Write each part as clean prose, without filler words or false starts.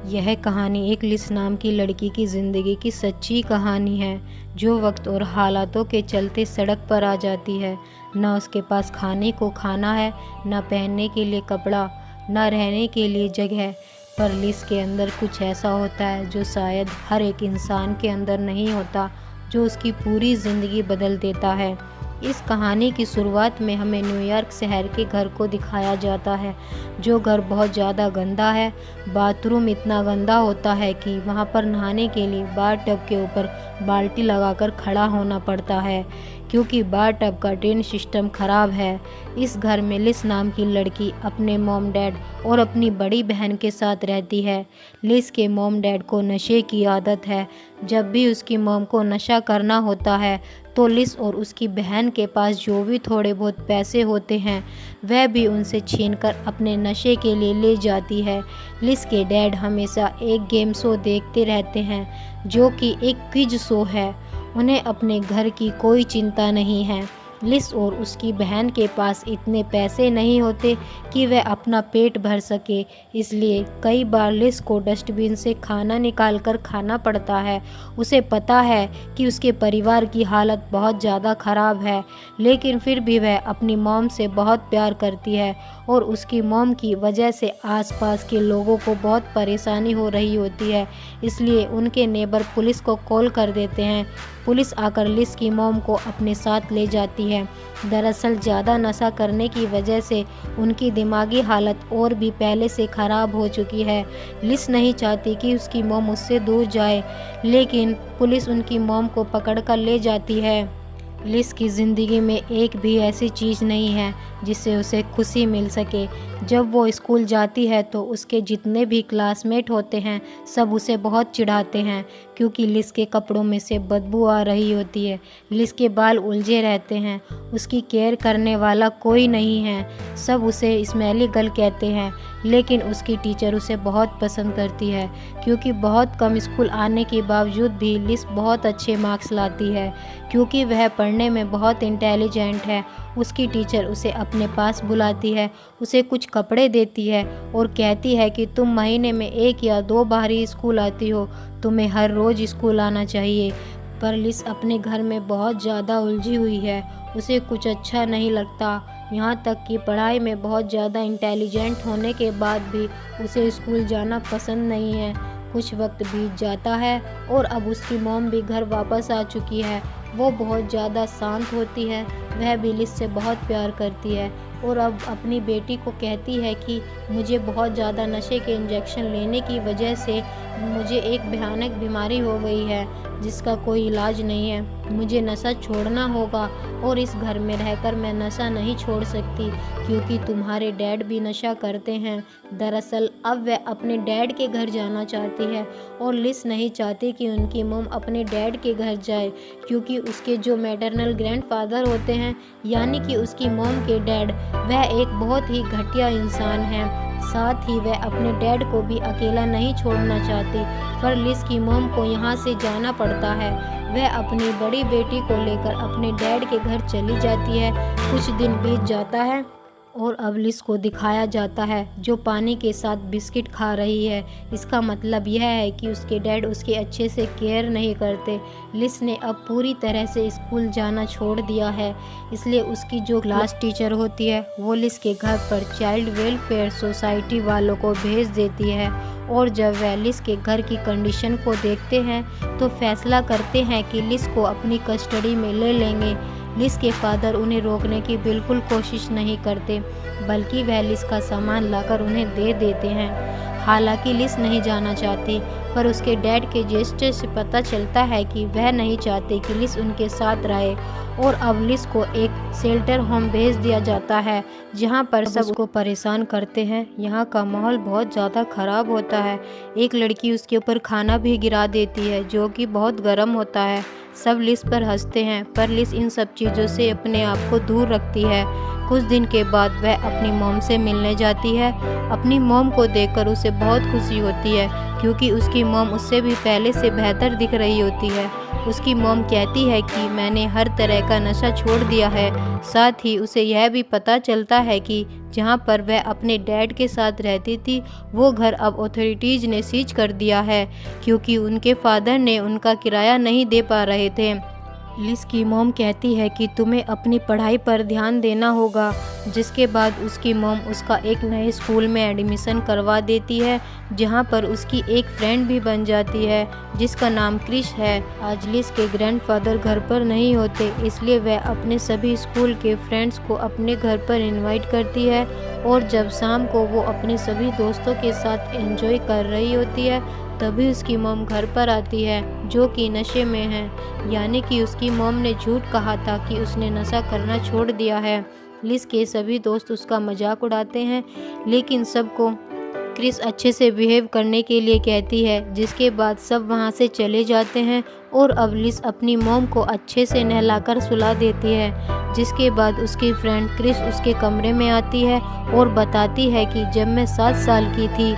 यह कहानी एक लिस नाम की लड़की की ज़िंदगी की सच्ची कहानी है, जो वक्त और हालातों के चलते सड़क पर आ जाती है। न उसके पास खाने को खाना है, न पहनने के लिए कपड़ा, न रहने के लिए जगह। पर लिस के अंदर कुछ ऐसा होता है जो शायद हर एक इंसान के अंदर नहीं होता, जो उसकी पूरी ज़िंदगी बदल देता है। इस कहानी की शुरुआत में हमें न्यूयॉर्क शहर के घर को दिखाया जाता है, जो घर बहुत ज़्यादा गंदा है। बाथरूम इतना गंदा होता है कि वहाँ पर नहाने के लिए बाथ टब के ऊपर बाल्टी लगाकर खड़ा होना पड़ता है, क्योंकि बाथ टब का ड्रेन सिस्टम ख़राब है। इस घर में लिस नाम की लड़की अपने मॉम डैड और अपनी बड़ी बहन के साथ रहती है। लिस के मॉम डैड को नशे की आदत है। जब भी उसकी मॉम को नशा करना होता है तो लिस और उसकी बहन के पास जो भी थोड़े बहुत पैसे होते हैं वह भी उनसे छीनकर अपने नशे के लिए ले जाती है। लिस के डैड हमेशा एक गेम शो देखते रहते हैं, जो कि एक क्विज शो है। उन्हें अपने घर की कोई चिंता नहीं है। लिस और उसकी बहन के पास इतने पैसे नहीं होते कि वह अपना पेट भर सके, इसलिए कई बार लिस को डस्टबिन से खाना निकाल कर खाना पड़ता है। उसे पता है कि उसके परिवार की हालत बहुत ज़्यादा ख़राब है, लेकिन फिर भी वह अपनी मॉम से बहुत प्यार करती है और उसकी मॉम की वजह से आसपास के लोगों को बहुत परेशानी हो रही होती है, इसलिए उनके नेबर पुलिस को कॉल कर देते हैं। पुलिस आकर लिस की मॉम को अपने साथ ले जाती है। दरअसल ज़्यादा नशा करने की वजह से उनकी दिमागी हालत और भी पहले से ख़राब हो चुकी है। लिस नहीं चाहती कि उसकी मॉम उससे दूर जाए, लेकिन पुलिस उनकी मॉम को पकड़कर ले जाती है। लिस की ज़िंदगी में एक भी ऐसी चीज़ नहीं है जिससे उसे खुशी मिल सके। जब वो स्कूल जाती है तो उसके जितने भी क्लासमेट होते हैं सब उसे बहुत चिढ़ाते हैं, क्योंकि लिस के कपड़ों में से बदबू आ रही होती है। लिस के बाल उलझे रहते हैं, उसकी केयर करने वाला कोई नहीं है, सब उसे स्मेली गर्ल कहते हैं। लेकिन उसकी टीचर उसे बहुत पसंद करती है, क्योंकि बहुत कम स्कूल आने के बावजूद भी लिस बहुत अच्छे मार्क्स लाती है, क्योंकि वह पढ़ने में बहुत इंटेलिजेंट है। उसकी टीचर उसे अपने पास बुलाती है, उसे कुछ कपड़े देती है और कहती है कि तुम महीने में 1 या 2 बार ही स्कूल आती हो, तुम्हें हर रोज़ स्कूल आना चाहिए। पर लिस अपने घर में बहुत ज़्यादा उलझी हुई है, उसे कुछ अच्छा नहीं लगता। यहाँ तक कि पढ़ाई में बहुत ज़्यादा इंटेलिजेंट होने के बाद भी उसे स्कूल जाना पसंद नहीं है। कुछ वक्त बीत जाता है और अब उसकी मॉम भी घर वापस आ चुकी है। वो बहुत ज़्यादा शांत होती है, वह भी लिस से बहुत प्यार करती है और अब अपनी बेटी को कहती है कि मुझे बहुत ज़्यादा नशे के इंजेक्शन लेने की वजह से मुझे एक भयानक बीमारी हो गई है जिसका कोई इलाज नहीं है। मुझे नशा छोड़ना होगा और इस घर में रहकर मैं नशा नहीं छोड़ सकती, क्योंकि तुम्हारे डैड भी नशा करते हैं। दरअसल अब वह अपने डैड के घर जाना चाहती है और लिस नहीं चाहती कि उनकी मॉम अपने डैड के घर जाए, क्योंकि उसके जो मैटरनल ग्रैंडफादर होते हैं, यानी कि उसकी मॉम के डैड, वह एक बहुत ही घटिया इंसान है। साथ ही वह अपने डैड को भी अकेला नहीं छोड़ना चाहती, पर लिस की मॉम को यहाँ से जाना पड़ता है। वह अपनी बड़ी बेटी को लेकर अपने डैड के घर चली जाती है। कुछ दिन बीत जाता है और अब लिस को दिखाया जाता है जो पानी के साथ बिस्किट खा रही है। इसका मतलब यह है कि उसके डैड उसके अच्छे से केयर नहीं करते। लिस ने अब पूरी तरह से स्कूल जाना छोड़ दिया है, इसलिए उसकी जो क्लास टीचर होती है वो लिस के घर पर चाइल्ड वेलफेयर सोसाइटी वालों को भेज देती है। और जब वह लिस के घर की कंडीशन को देखते हैं तो फैसला करते हैं कि लिस को अपनी कस्टडी में ले लेंगे। लिस के फादर उन्हें रोकने की बिल्कुल कोशिश नहीं करते, बल्कि वह लिस का सामान लाकर उन्हें दे देते हैं। हालांकि लिस नहीं जाना चाहती, पर उसके डैड के जेस्चर से पता चलता है कि वह नहीं चाहते कि लिस उनके साथ रहे। और अब लिस को एक शेल्टर होम भेज दिया जाता है, जहां पर सब उसको परेशान करते हैं। यहाँ का माहौल बहुत ज़्यादा ख़राब होता है। एक लड़की उसके ऊपर खाना भी गिरा देती है, जो कि बहुत गर्म होता है। सब लिस पर हंसते हैं, पर लिस इन सब चीज़ों से अपने आप को दूर रखती है। कुछ दिन के बाद वह अपनी मॉम से मिलने जाती है। अपनी मॉम को देखकर उसे बहुत खुशी होती है, क्योंकि उसकी मॉम उससे भी पहले से बेहतर दिख रही होती है। उसकी मॉम कहती है कि मैंने हर तरह का नशा छोड़ दिया है। साथ ही उसे यह भी पता चलता है कि जहां पर वह अपने डैड के साथ रहती थी वो घर अब अथॉरिटीज़ ने सीज कर दिया है, क्योंकि उनके फादर ने उनका किराया नहीं दे पा रहे थे। लिस की मॉम कहती है कि तुम्हें अपनी पढ़ाई पर ध्यान देना होगा, जिसके बाद उसकी मॉम उसका एक नए स्कूल में एडमिशन करवा देती है, जहां पर उसकी एक फ्रेंड भी बन जाती है जिसका नाम क्रिश है। आज लिस के ग्रैंडफादर घर पर नहीं होते, इसलिए वह अपने सभी स्कूल के फ्रेंड्स को अपने घर पर इनवाइट करती है और जब शाम को वो अपने सभी दोस्तों के साथ एंजॉय कर रही होती है तभी उसकी मॉम घर पर आती है जो कि नशे में है, यानी कि उसकी मॉम ने झूठ कहा था कि उसने नशा करना छोड़ दिया है। लिस के सभी दोस्त उसका मजाक उड़ाते हैं, लेकिन सबको क्रिस अच्छे से बिहेव करने के लिए कहती है, जिसके बाद सब वहां से चले जाते हैं और अब लिस अपनी मॉम को अच्छे से नहलाकर सुला देती है। जिसके बाद उसकी फ्रेंड क्रिस उसके कमरे में आती है और बताती है कि जब मैं 7 साल की थी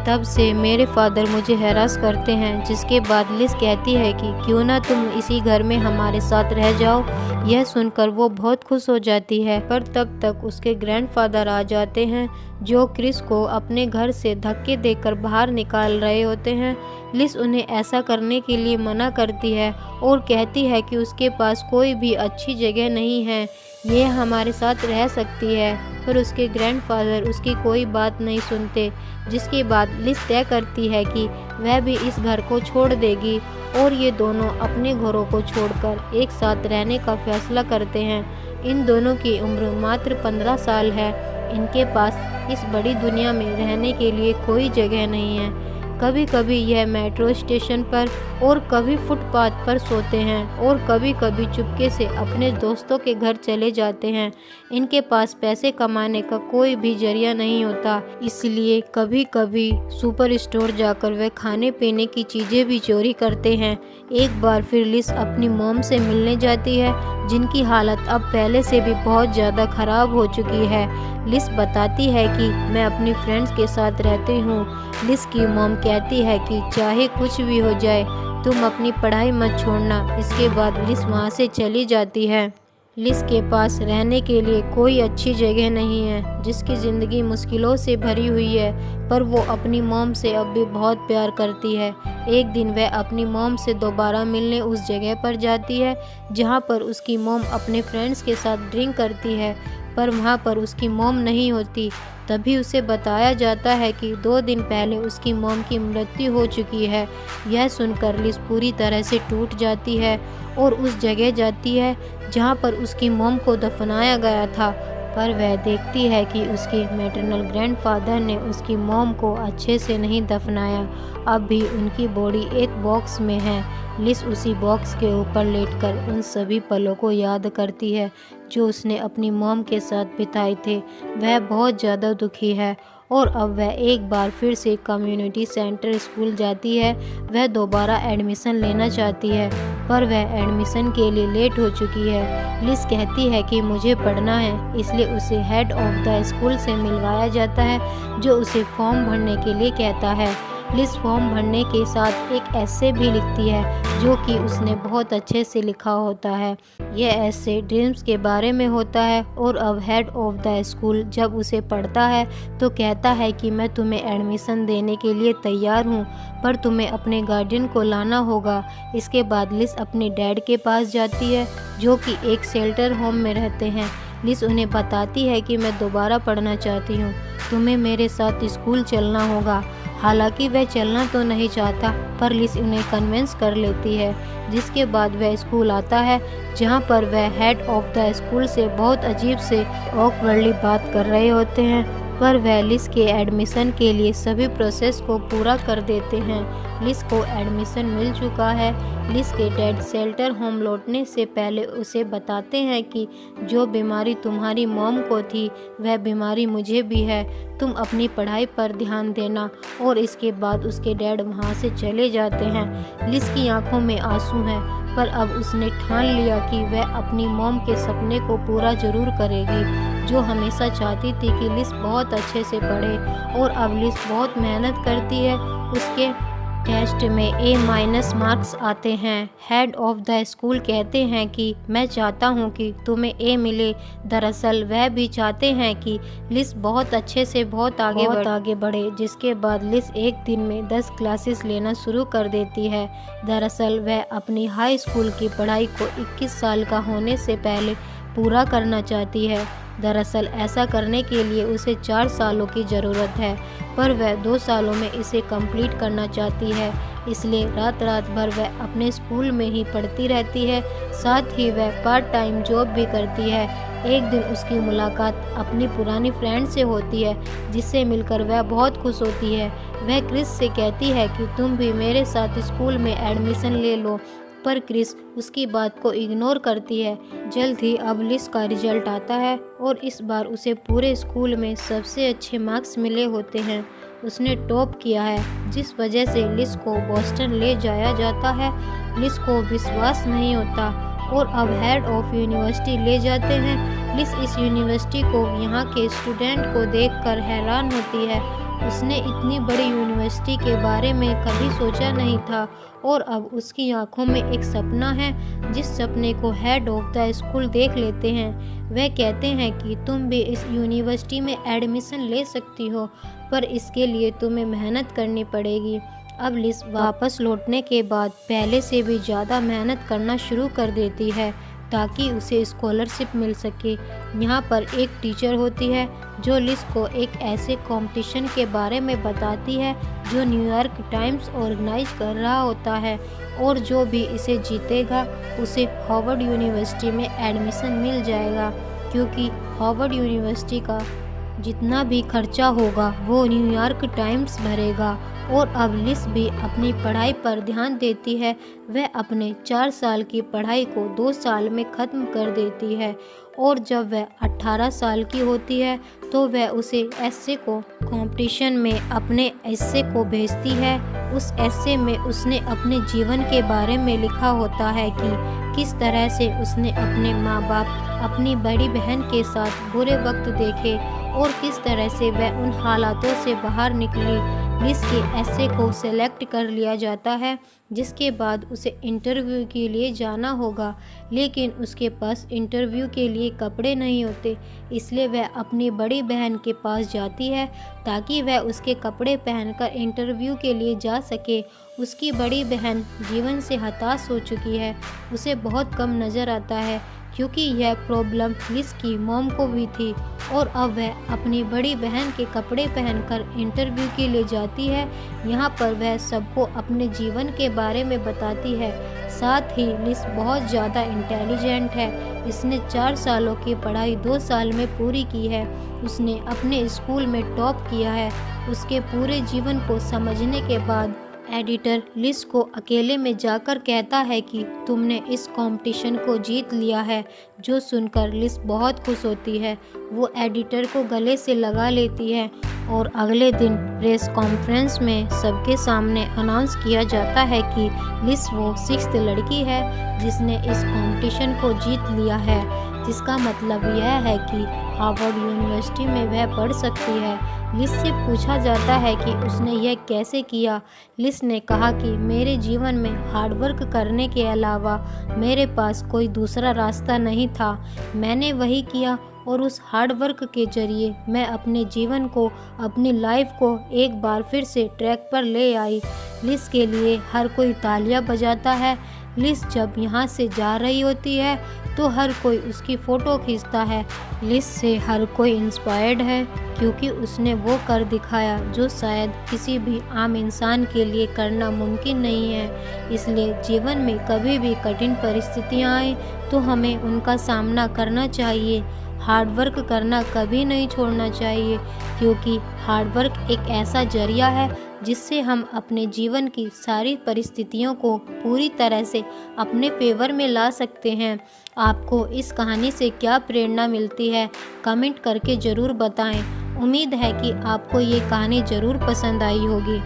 तब से मेरे फादर मुझे हैरास करते हैं। जिसके बाद लिस कहती है कि क्यों ना तुम इसी घर में हमारे साथ रह जाओ। यह सुनकर वो बहुत खुश हो जाती है, पर तब तक उसके ग्रैंडफादर आ जाते हैं जो क्रिस को अपने घर से धक्के देकर बाहर निकाल रहे होते हैं। लिस उन्हें ऐसा करने के लिए मना करती है और कहती है कि उसके पास कोई भी अच्छी जगह नहीं है, ये हमारे साथ रह सकती है, पर उसके ग्रैंडफादर उसकी कोई बात नहीं सुनते। जिसके बाद लिस तय करती है कि वह भी इस घर को छोड़ देगी और ये दोनों अपने घरों को छोड़कर एक साथ रहने का फैसला करते हैं। इन दोनों की उम्र मात्र 15 साल है। इनके पास इस बड़ी दुनिया में रहने के लिए कोई जगह नहीं है। कभी कभी यह मेट्रो स्टेशन पर और कभी फुटपाथ पर सोते हैं और कभी कभी चुपके से अपने दोस्तों के घर चले जाते हैं। इनके पास पैसे कमाने का कोई भी जरिया नहीं होता, इसलिए कभी कभी सुपर स्टोर जाकर वे खाने पीने की चीज़ें भी चोरी करते हैं। एक बार फिर लिस अपनी मॉम से मिलने जाती है, जिनकी हालत अब पहले से भी बहुत ज़्यादा ख़राब हो चुकी है। लिस बताती है कि मैं अपनी फ्रेंड्स के साथ रहती हूँ। लिस की मॉम कहती है कि चाहे कुछ भी हो जाए तुम अपनी पढ़ाई मत छोड़ना। इसके बाद लिस वहाँ से चली जाती है। लिस के पास रहने के लिए कोई अच्छी जगह नहीं है, जिसकी ज़िंदगी मुश्किलों से भरी हुई है, पर वो अपनी मॉम से अब भी बहुत प्यार करती है। एक दिन वह अपनी मॉम से दोबारा मिलने उस जगह पर जाती है जहाँ पर उसकी मॉम अपने फ्रेंड्स के साथ ड्रिंक करती है, पर वहाँ पर उसकी मॉम नहीं होती। तभी उसे बताया जाता है कि 2 दिन पहले उसकी मॉम की मृत्यु हो चुकी है। यह सुनकर लिस पूरी तरह से टूट जाती है और उस जगह जाती है जहाँ पर उसकी मॉम को दफनाया गया था, पर वह देखती है कि उसके मैटरनल ग्रैंडफादर ने उसकी मॉम को अच्छे से नहीं दफनाया। अब भी उनकी बॉडी एक बॉक्स में है। लिस उसी बॉक्स के ऊपर लेटकर उन सभी पलों को याद करती है जो उसने अपनी मॉम के साथ बिताए थे। वह बहुत ज़्यादा दुखी है और अब वह एक बार फिर से कम्युनिटी सेंटर स्कूल जाती है। वह दोबारा एडमिशन लेना चाहती है, पर वह एडमिशन के लिए लेट हो चुकी है। लिस कहती है कि मुझे पढ़ना है, इसलिए उसे हेड ऑफ द स्कूल से मिलवाया जाता है जो उसे फॉर्म भरने के लिए कहता है। लिस फॉर्म भरने के साथ एक एस्से भी लिखती है जो कि उसने बहुत अच्छे से लिखा होता है। यह एस्से ड्रीम्स के बारे में होता है और अब हेड ऑफ द स्कूल जब उसे पढ़ता है तो कहता है कि मैं तुम्हें एडमिशन देने के लिए तैयार हूँ, पर तुम्हें अपने गार्डियन को लाना होगा। इसके बाद लिस अपने डैड के पास जाती है जो कि एक शेल्टर होम में रहते हैं। लिस उन्हें बताती है कि मैं दोबारा पढ़ना चाहती हूँ, तुम्हें मेरे साथ स्कूल चलना होगा। हालांकि वह चलना तो नहीं चाहता, पर लिस उन्हें कन्विंस कर लेती है। जिसके बाद वह स्कूल आता है जहां पर वह हेड ऑफ द स्कूल से बहुत अजीब से ऑकवर्डली बात कर रहे होते हैं, पर वह लिस के एडमिशन के लिए सभी प्रोसेस को पूरा कर देते हैं। लिस को एडमिशन मिल चुका है। लिस के डैड शेल्टर होम लौटने से पहले उसे बताते हैं कि जो बीमारी तुम्हारी मॉम को थी वह बीमारी मुझे भी है, तुम अपनी पढ़ाई पर ध्यान देना। और इसके बाद उसके डैड वहाँ से चले जाते हैं। लिस की आंखों में आंसू हैं, पर अब उसने ठान लिया कि वह अपनी मॉम के सपने को पूरा जरूर करेगी, जो हमेशा चाहती थी कि लिस बहुत अच्छे से पढ़े। और अब लिस बहुत मेहनत करती है उसके टेस्ट में A- मार्क्स आते हैं। हेड ऑफ द स्कूल कहते हैं कि मैं चाहता हूं कि तुम्हें A मिले। दरअसल वह भी चाहते हैं कि लिस बहुत अच्छे से बहुत आगे बढ़े। जिसके बाद लिस एक दिन में 10 क्लासेस लेना शुरू कर देती है। दरअसल वह अपनी हाई स्कूल की पढ़ाई को 21 साल का होने से पहले पूरा करना चाहती है। दरअसल ऐसा करने के लिए उसे 4 सालों की ज़रूरत है, पर वह 2 सालों में इसे कंप्लीट करना चाहती है। इसलिए रात रात भर वह अपने स्कूल में ही पढ़ती रहती है। साथ ही वह पार्ट टाइम जॉब भी करती है। एक दिन उसकी मुलाकात अपनी पुरानी फ्रेंड से होती है, जिससे मिलकर वह बहुत खुश होती है। वह क्रिस से कहती है कि तुम भी मेरे साथ स्कूल में एडमिशन ले लो, पर क्रिस उसकी बात को इग्नोर करती है। जल्द ही अब लिस का रिजल्ट आता है और इस बार उसे पूरे स्कूल में सबसे अच्छे मार्क्स मिले होते हैं। उसने टॉप किया है, जिस वजह से लिस को बोस्टन ले जाया जाता है। लिस को विश्वास नहीं होता और अब हेड ऑफ यूनिवर्सिटी ले जाते हैं। लिस इस यूनिवर्सिटी को यहाँ के स्टूडेंट को देखकर हैरान होती है। उसने इतनी बड़ी यूनिवर्सिटी के बारे में कभी सोचा नहीं था और अब उसकी आंखों में एक सपना है, जिस सपने को हेड ऑफ द स्कूल देख लेते हैं। वह कहते हैं कि तुम भी इस यूनिवर्सिटी में एडमिशन ले सकती हो, पर इसके लिए तुम्हें मेहनत करनी पड़ेगी। अब लिस वापस लौटने के बाद पहले से भी ज़्यादा मेहनत करना शुरू कर देती है, ताकि उसे स्कॉलरशिप मिल सके। यहाँ पर एक टीचर होती है जो लिस को एक ऐसे कंपटीशन के बारे में बताती है जो न्यूयॉर्क टाइम्स ऑर्गेनाइज कर रहा होता है, और जो भी इसे जीतेगा उसे हार्वर्ड यूनिवर्सिटी में एडमिशन मिल जाएगा, क्योंकि हार्वर्ड यूनिवर्सिटी का जितना भी खर्चा होगा वो न्यूयॉर्क टाइम्स भरेगा। और अब लिस भी अपनी पढ़ाई पर ध्यान देती है। वह अपने 4 साल की पढ़ाई को 2 साल में ख़त्म कर देती है, और जब वह 18 साल की होती है तो वह उसे एस्से को कंपटीशन में अपने एस्से को भेजती है। उस एस्से में उसने अपने जीवन के बारे में लिखा होता है कि किस तरह से उसने अपने माँ बाप, अपनी बड़ी बहन के साथ बुरे वक्त देखे और किस तरह से वह उन हालातों से बाहर निकली। लिस के एस्से को सेलेक्ट कर लिया जाता है, जिसके बाद उसे इंटरव्यू के लिए जाना होगा, लेकिन उसके पास इंटरव्यू के लिए कपड़े नहीं होते। इसलिए वह अपनी बड़ी बहन के पास जाती है ताकि वह उसके कपड़े पहनकर इंटरव्यू के लिए जा सके। उसकी बड़ी बहन जीवन से हताश हो चुकी है। उसे बहुत कम नज़र आता है, क्योंकि यह प्रॉब्लम लिस की मॉम को भी थी, और अब वह अपनी बड़ी बहन के कपड़े पहनकर इंटरव्यू के लिए जाती है। यहाँ पर वह सबको अपने जीवन के बारे में बताती है। साथ ही लिस बहुत ज़्यादा इंटेलिजेंट है। इसने 4 सालों की पढ़ाई 2 साल में पूरी की है। उसने अपने स्कूल में टॉप किया है। उसके पूरे जीवन को समझने के बाद एडिटर लिस को अकेले में जाकर कहता है कि तुमने इस कंपटीशन को जीत लिया है, जो सुनकर लिस बहुत खुश होती है। वो एडिटर को गले से लगा लेती है और अगले दिन प्रेस कॉन्फ्रेंस में सबके सामने अनाउंस किया जाता है कि लिस वो 6th लड़की है जिसने इस कंपटीशन को जीत लिया है, जिसका मतलब यह है कि हार्वर्ड यूनिवर्सिटी में वह पढ़ सकती है। लिस से पूछा जाता है कि उसने यह कैसे किया। लिस ने कहा कि मेरे जीवन में हार्डवर्क करने के अलावा मेरे पास कोई दूसरा रास्ता नहीं था। मैंने वही किया और उस हार्ड वर्क के जरिए मैं अपने जीवन को, अपनी लाइफ को एक बार फिर से ट्रैक पर ले आई। लिस के लिए हर कोई तालियां बजाता है। लिस जब यहाँ से जा रही होती है तो हर कोई उसकी फ़ोटो खींचता है। लिस से हर कोई इंस्पायर्ड है, क्योंकि उसने वो कर दिखाया जो शायद किसी भी आम इंसान के लिए करना मुमकिन नहीं है। इसलिए जीवन में कभी भी कठिन परिस्थितियाँ आए तो हमें उनका सामना करना चाहिए। हार्ड वर्क करना कभी नहीं छोड़ना चाहिए, क्योंकि हार्ड वर्क एक ऐसा जरिया है जिससे हम अपने जीवन की सारी परिस्थितियों को पूरी तरह से अपने फेवर में ला सकते हैं। आपको इस कहानी से क्या प्रेरणा मिलती है, कमेंट करके ज़रूर बताएं। उम्मीद है कि आपको ये कहानी ज़रूर पसंद आई होगी।